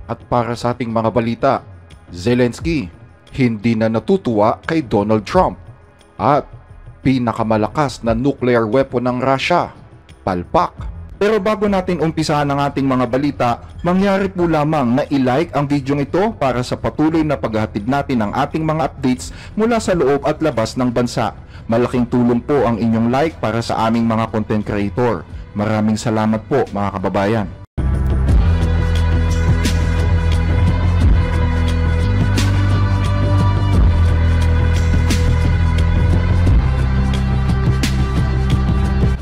At para sa ating mga balita, Zelensky hindi na natutuwa kay Donald Trump at pinakamalakas na nuclear weapon ng Russia, palpak. Pero bago natin umpisahan ang ating mga balita, mangyari po lamang na i-like ang video ito para sa patuloy na paghahatid natin ng ating mga updates mula sa loob at labas ng bansa. Malaking tulong po ang inyong like para sa aming mga content creator. Maraming salamat po mga kababayan.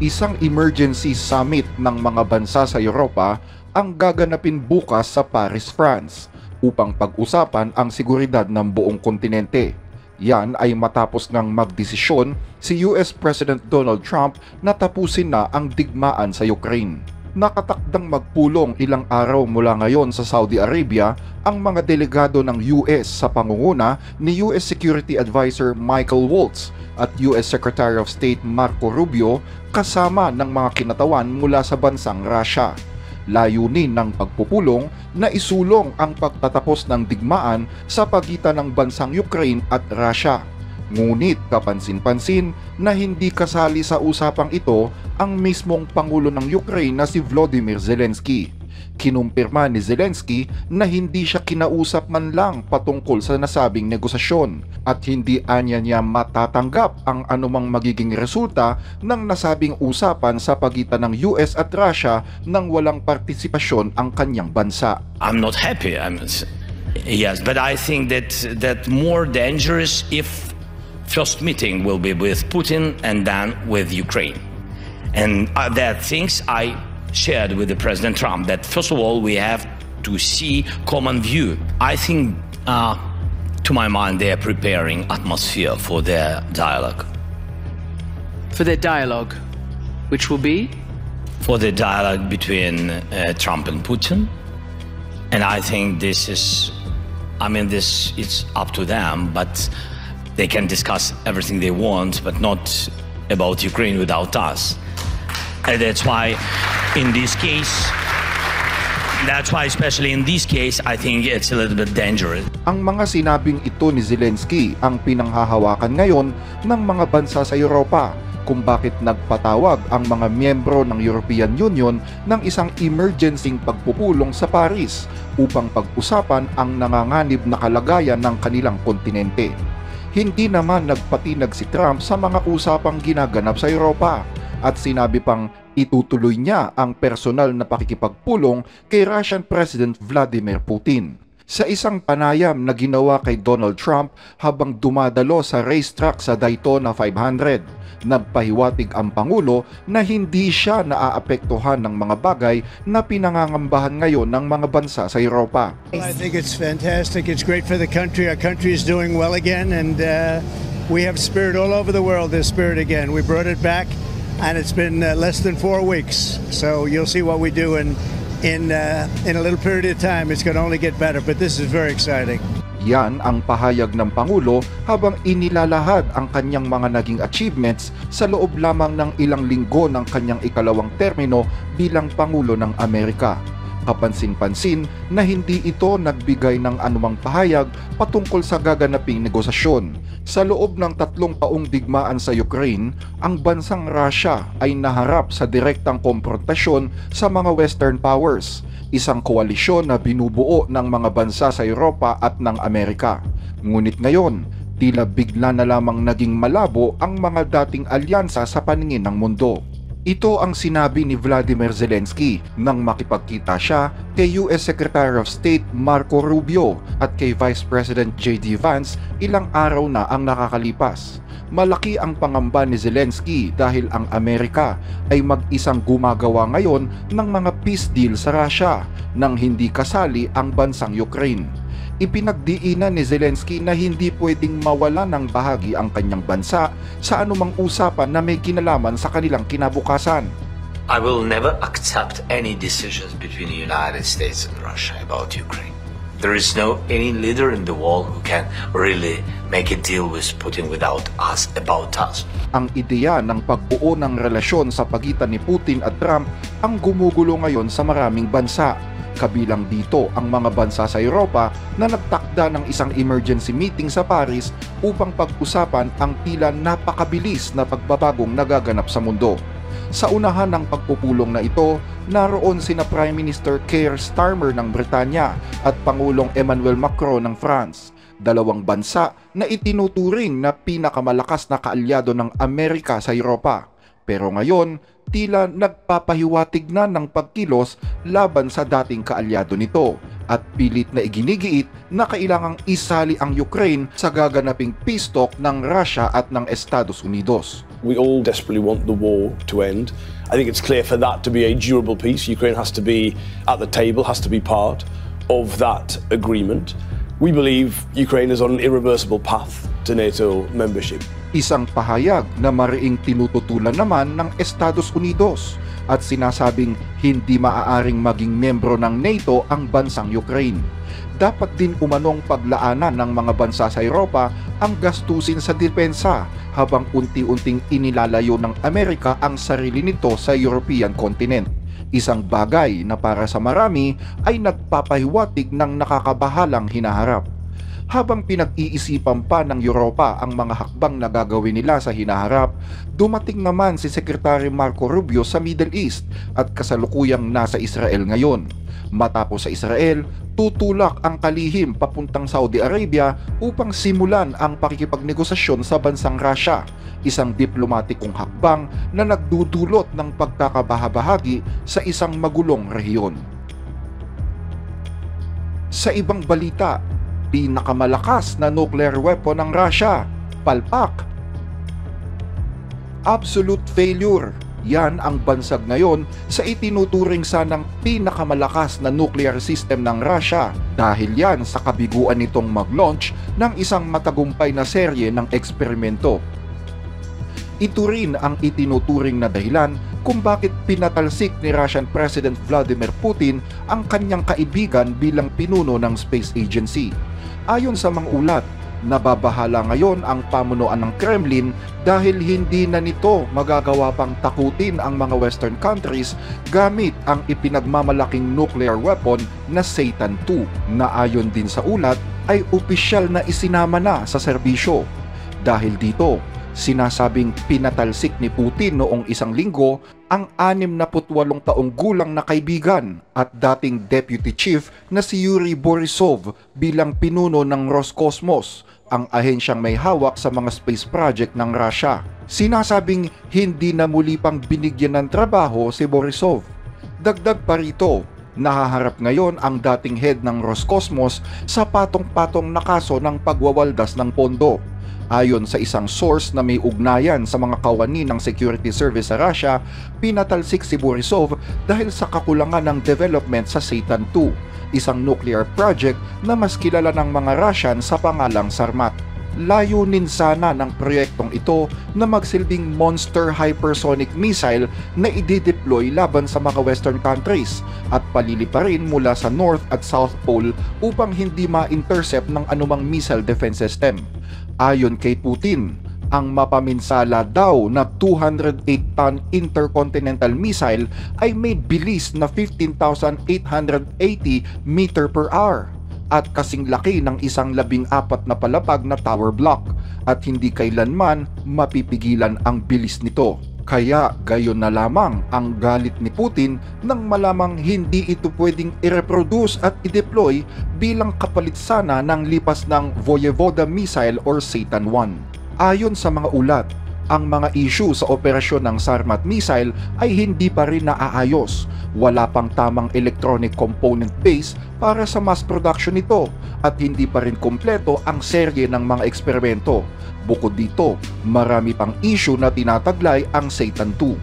Isang emergency summit ng mga bansa sa Europa ang gaganapin bukas sa Paris, France upang pag-usapan ang seguridad ng buong kontinente. Yan ay matapos ng magdesisyon si US President Donald Trump na tapusin na ang digmaan sa Ukraine. Nakatakdang magpulong ilang araw mula ngayon sa Saudi Arabia ang mga delegado ng US sa pangunguna ni US Security Advisor Michael Waltz at US Secretary of State Marco Rubio kasama ng mga kinatawan mula sa bansang Russia. Layunin ng pagpupulong na isulong ang pagtatapos ng digmaan sa pagitan ng bansang Ukraine at Russia. Ngunit kapansin-pansin na hindi kasali sa usapang ito ang mismong Pangulo ng Ukraine na si Volodymyr Zelensky. Kinumpirma ni Zelensky na hindi siya kinausap man lang patungkol sa nasabing negosasyon at hindi anya niya matatanggap ang anumang magiging resulta ng nasabing usapan sa pagitan ng US at Russia nang walang partisipasyon ang kanyang bansa. I'm not happy. Yes, but I think that more dangerous if first meeting will be with Putin and then with Ukraine. And there are things I shared with the President Trump that first of all we have to see common view. I think to my mind they are preparing atmosphere for their dialogue. For their dialogue, which will be? For the dialogue between Trump and Putin. And I think this is, it's up to them, but they can discuss everything they want, but not about Ukraine without us. And that's why especially in this case, I think it's a little bit dangerous. Ang mga sinabing ito ni Zelensky ang pinanghahawakan ngayon ng mga bansa sa Europa kung bakit nagpatawag ang mga miyembro ng European Union ng isang emergency pagpupulong sa Paris upang pag-usapan ang nanganganib na kalagayan ng kanilang kontinente. Hindi naman nagpatinag si Trump sa mga usapang ginaganap sa Europa at sinabi pang itutuloy niya ang personal na pakikipagpulong kay Russian President Vladimir Putin. Sa isang panayam na ginawa kay Donald Trump habang dumadalo sa racetrack sa Daytona 500, nagpahiwatig ang Pangulo na hindi siya naaapektuhan ng mga bagay na pinangangambahan ngayon ng mga bansa sa Europa. I think it's fantastic. It's great for the country. Our country is doing well again and we have spirit all over the world. There's spirit again. We brought it back. And it's been less than 4 weeks, so you'll see what we do in a little period of time. It's going to only get better, but this is very exciting. Yan ang pahayag ng Pangulo habang inilalahad ang kanyang mga naging achievements sa loob lamang ng ilang linggo ng kanyang ikalawang termino bilang Pangulo ng Amerika. Kapansin-pansin na hindi ito nagbigay ng anumang pahayag patungkol sa gaganaping negosasyon. Sa loob ng 3 taong digmaan sa Ukraine, ang bansang Russia ay naharap sa direktang komprontasyon sa mga Western powers, isang koalisyon na binubuo ng mga bansa sa Europa at ng Amerika. Ngunit ngayon, tila bigla na lamang naging malabo ang mga dating alyansa sa paningin ng mundo. Ito ang sinabi ni Volodymyr Zelensky nang makipagkita siya kay US Secretary of State Marco Rubio at kay Vice President J.D. Vance ilang araw na ang nakakalipas. Malaki ang pangamba ni Zelensky dahil ang Amerika ay mag-isang gumagawa ngayon ng mga peace deal sa Russia nang hindi kasali ang bansang Ukraine. Ipinagdiinan ni Zelensky na hindi pwedeng mawala ng bahagi ang kanyang bansa sa anumang usapan na may kinalaman sa kanilang kinabukasan. I will never accept any decisions between the United States and Russia about Ukraine. There is no any leader in the world who can really make a deal with Putin without us, about us. Ang ideya ng pagbuo ng relasyon sa pagitan ni Putin at Trump ang gumugulo ngayon sa maraming bansa. Kabilang dito ang mga bansa sa Europa na nagtakda ng isang emergency meeting sa Paris upang pag-usapan ang tila napakabilis na pagbabagong nagaganap sa mundo. Sa unahan ng pagpupulong na ito, naroon sina Prime Minister Keir Starmer ng Britanya at Pangulong Emmanuel Macron ng France, dalawang bansa na itinuturing na pinakamalakas na kaalyado ng Amerika sa Europa. Pero ngayon, tila nagpapahiwatig na ng pagkilos laban sa dating kaalyado nito at pilit na iginigiit na kailangang isali ang Ukraine sa gaganaping peace talk ng Russia at ng Estados Unidos. We all desperately want the war to end. I think it's clear for that to be a durable peace, Ukraine has to be at the table, has to be part of that agreement. We believe Ukraine is on an irreversible path to NATO membership. Isang pahayag na mariing tinututulan naman ng Estados Unidos at sinasabing hindi maaaring maging membro ng NATO ang bansang Ukraine. Dapat din umanong paglaanan ng mga bansa sa Europa ang gastusin sa depensa habang unti-unting inilalayo ng Amerika ang sarili nito sa European continent. Isang bagay na para sa marami ay nagpapahiwatig ng nakakabahalang hinaharap. Habang pinag-iisipan pa ng Europa ang mga hakbang na gagawin nila sa hinaharap, dumating naman si Secretary Marco Rubio sa Middle East at kasalukuyang nasa Israel ngayon. Matapos sa Israel, tutulak ang kalihim papuntang Saudi Arabia upang simulan ang pakikipagnegosasyon sa bansang Russia, isang diplomatikong hakbang na nagdudulot ng pagkakabahabahagi sa isang magulong rehiyon. Sa ibang balita, pinakamalakas na nuclear weapon ng Russia, palpak. Absolute failure. Yan ang bansag ngayon sa itinuturing sanang pinakamalakas na nuclear system ng Russia dahil yan sa kabiguan nitong mag-launch ng isang matagumpay na serye ng eksperimento. Ito rin ang itinuturing na dahilan kung bakit pinatalsik ni Russian President Vladimir Putin ang kanyang kaibigan bilang pinuno ng Space Agency. Ayon sa mga ulat, nababahala ngayon ang pamunuan ng Kremlin dahil hindi na nito magagawa pang takutin ang mga Western countries gamit ang ipinagmamalaking nuclear weapon na Satan II na ayon din sa ulat ay opisyal na isinama na sa serbisyo. Dahil dito, sinasabing pinatalsik ni Putin noong isang linggo ang 68 taong gulang na kaibigan at dating deputy chief na si Yuri Borisov bilang pinuno ng Roscosmos, ang ahensyang may hawak sa mga space project ng Russia. Sinasabing hindi na muli pang binigyan ng trabaho si Borisov. Dagdag pa rito, nahaharap ngayon ang dating head ng Roscosmos sa patong-patong na kaso ng pagwawaldas ng pondo. Ayon sa isang source na may ugnayan sa mga kawani ng security service sa Russia, pinatalsik si Borisov dahil sa kakulangan ng development sa Satan II, isang nuclear project na mas kilala ng mga Russian sa pangalang Sarmat. Layunin sana ng proyektong ito na magsilbing monster hypersonic missile na i-deploy laban sa mga Western countries at paliliparin mula sa North at South Pole upang hindi ma-intercept ng anumang missile defense system. Ayon kay Putin, ang mapaminsala daw na 208-ton intercontinental missile ay may bilis na 15,880 meter per hour at kasing laki ng isang 14 na palapag na tower block at hindi kailanman mapipigilan ang bilis nito. Kaya gayon na lamang ang galit ni Putin nang malamang hindi ito pwedeng i-reproduce at i-deploy bilang kapalit sana ng lipas ng Voyevoda missile or Satan I. Ayon sa mga ulat, ang mga issue sa operasyon ng Sarmat missile ay hindi pa rin naaayos. Wala pang tamang electronic component base para sa mass production nito at hindi pa rin kumpleto ang serye ng mga eksperimento. Bukod dito, marami pang issue na tinataglay ang Satan II.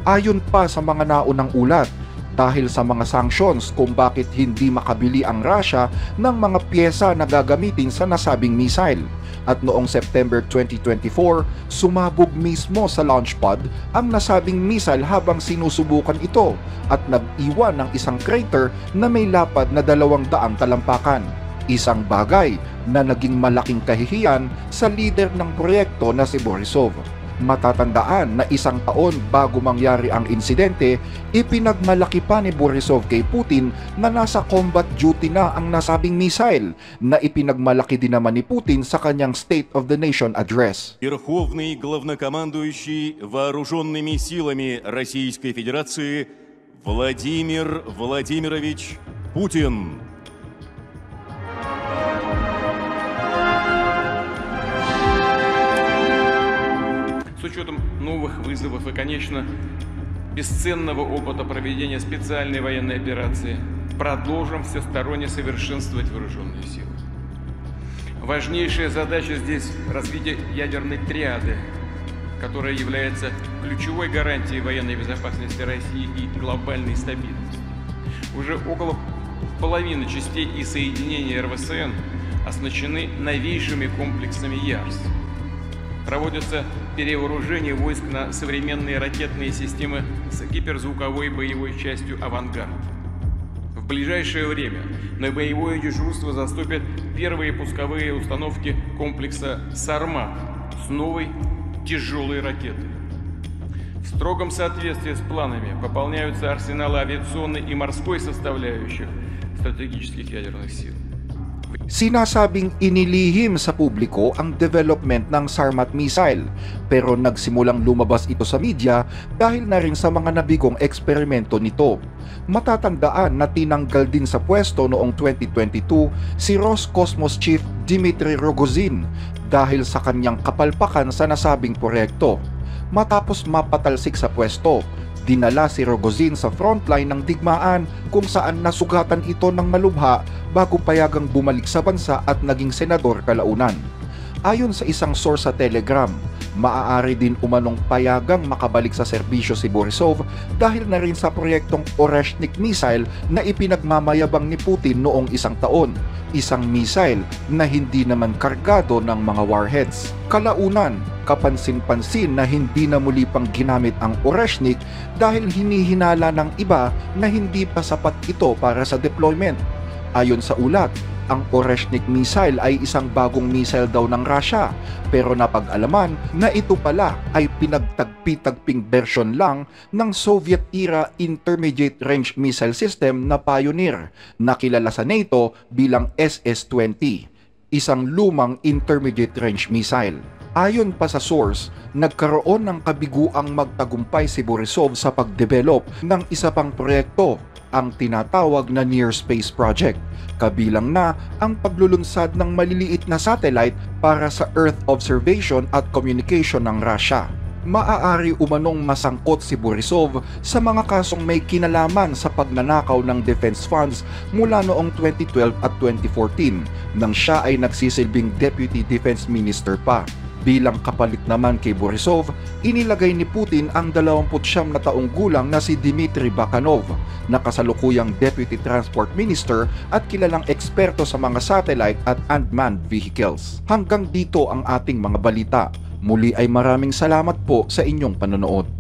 Ayon pa sa mga naunang ulat, dahil sa mga sanctions kung bakit hindi makabili ang Russia ng mga pyesa na gagamitin sa nasabing missile. At noong September 2024, sumabog mismo sa launch pod ang nasabing missile habang sinusubukan ito at nag-iwan ng isang crater na may lapad na 200 talampakan. Isang bagay na naging malaking kahihiyan sa leader ng proyekto na si Borisov. Matatandaan na isang taon bago mangyari ang insidente, ipinagmalaki pa ni Borisov kay Putin na nasa combat duty na ang nasabing missile, na ipinagmalaki din naman ni Putin sa kanyang State of the Nation address. Верховный главнокомандующий вооруженными силами Российской Федерации Владимир Владимирович Путин. С учетом новых вызовов и, конечно, бесценного опыта проведения специальной военной операции, продолжим всесторонне совершенствовать вооруженные силы. Важнейшая задача здесь – развитие ядерной триады, которая является ключевой гарантией военной безопасности России и глобальной стабильности. Уже около половины частей и соединений РВСН оснащены новейшими комплексами ЯРС. Проводится перевооружение войск на современные ракетные системы с гиперзвуковой боевой частью «Авангард». В ближайшее время на боевое дежурство заступят первые пусковые установки комплекса «Сармат» с новой тяжелой ракетой. В строгом соответствии с планами пополняются арсеналы авиационной и морской составляющих стратегических ядерных сил. Sinasabing inilihim sa publiko ang development ng Sarmat missile, pero nagsimulang lumabas ito sa media dahil na rin sa mga nabigong eksperimento nito. Matatandaan na tinanggal din sa pwesto noong 2022 si Roscosmos Chief Dmitry Rogozin dahil sa kanyang kapalpakan sa nasabing proyekto. Matapos mapatalsik sa pwesto, dinala si Rogozin sa frontline ng digmaan kung saan nasugatan ito ng malubha bago payagang bumalik sa bansa at naging senador kalaunan. Ayon sa isang source sa Telegram, maaari din umanong payagang makabalik sa serbisyo si Borisov dahil na rin sa proyektong Oreshnik missile na ipinagmamayabang ni Putin noong isang taon. Isang missile na hindi naman kargado ng mga warheads. Kalaunan, kapansin-pansin na hindi na muli pang ginamit ang Oreshnik dahil hinihinala ng iba na hindi pa sapat ito para sa deployment. Ayon sa ulat, ang Oreshnik missile ay isang bagong missile daw ng Russia, pero napag-alaman na ito pala ay pinagtagpi-tagping version lang ng Soviet-era Intermediate Range Missile System na Pioneer, na kilala sa NATO bilang SS-20, isang lumang intermediate range missile. Ayon pa sa source, nagkaroon ng kabiguang magtagumpay si Borisov sa pagdevelop ng isa pang proyekto, ang tinatawag na Near Space Project, kabilang na ang paglulunsad ng maliliit na satellite para sa Earth observation at communication ng Russia. Maaari umanong masangkot si Borisov sa mga kasong may kinalaman sa pagnanakaw ng defense funds mula noong 2012 at 2014 nang siya ay nagsisilbing Deputy Defense Minister pa. Bilang kapalit naman kay Borisov, inilagay ni Putin ang 29 na taong gulang na si Dmitry Bakanov, na kasalukuyang Deputy Transport Minister at kilalang eksperto sa mga satellite at unmanned vehicles. Hanggang dito ang ating mga balita. Muli ay maraming salamat po sa inyong panonood.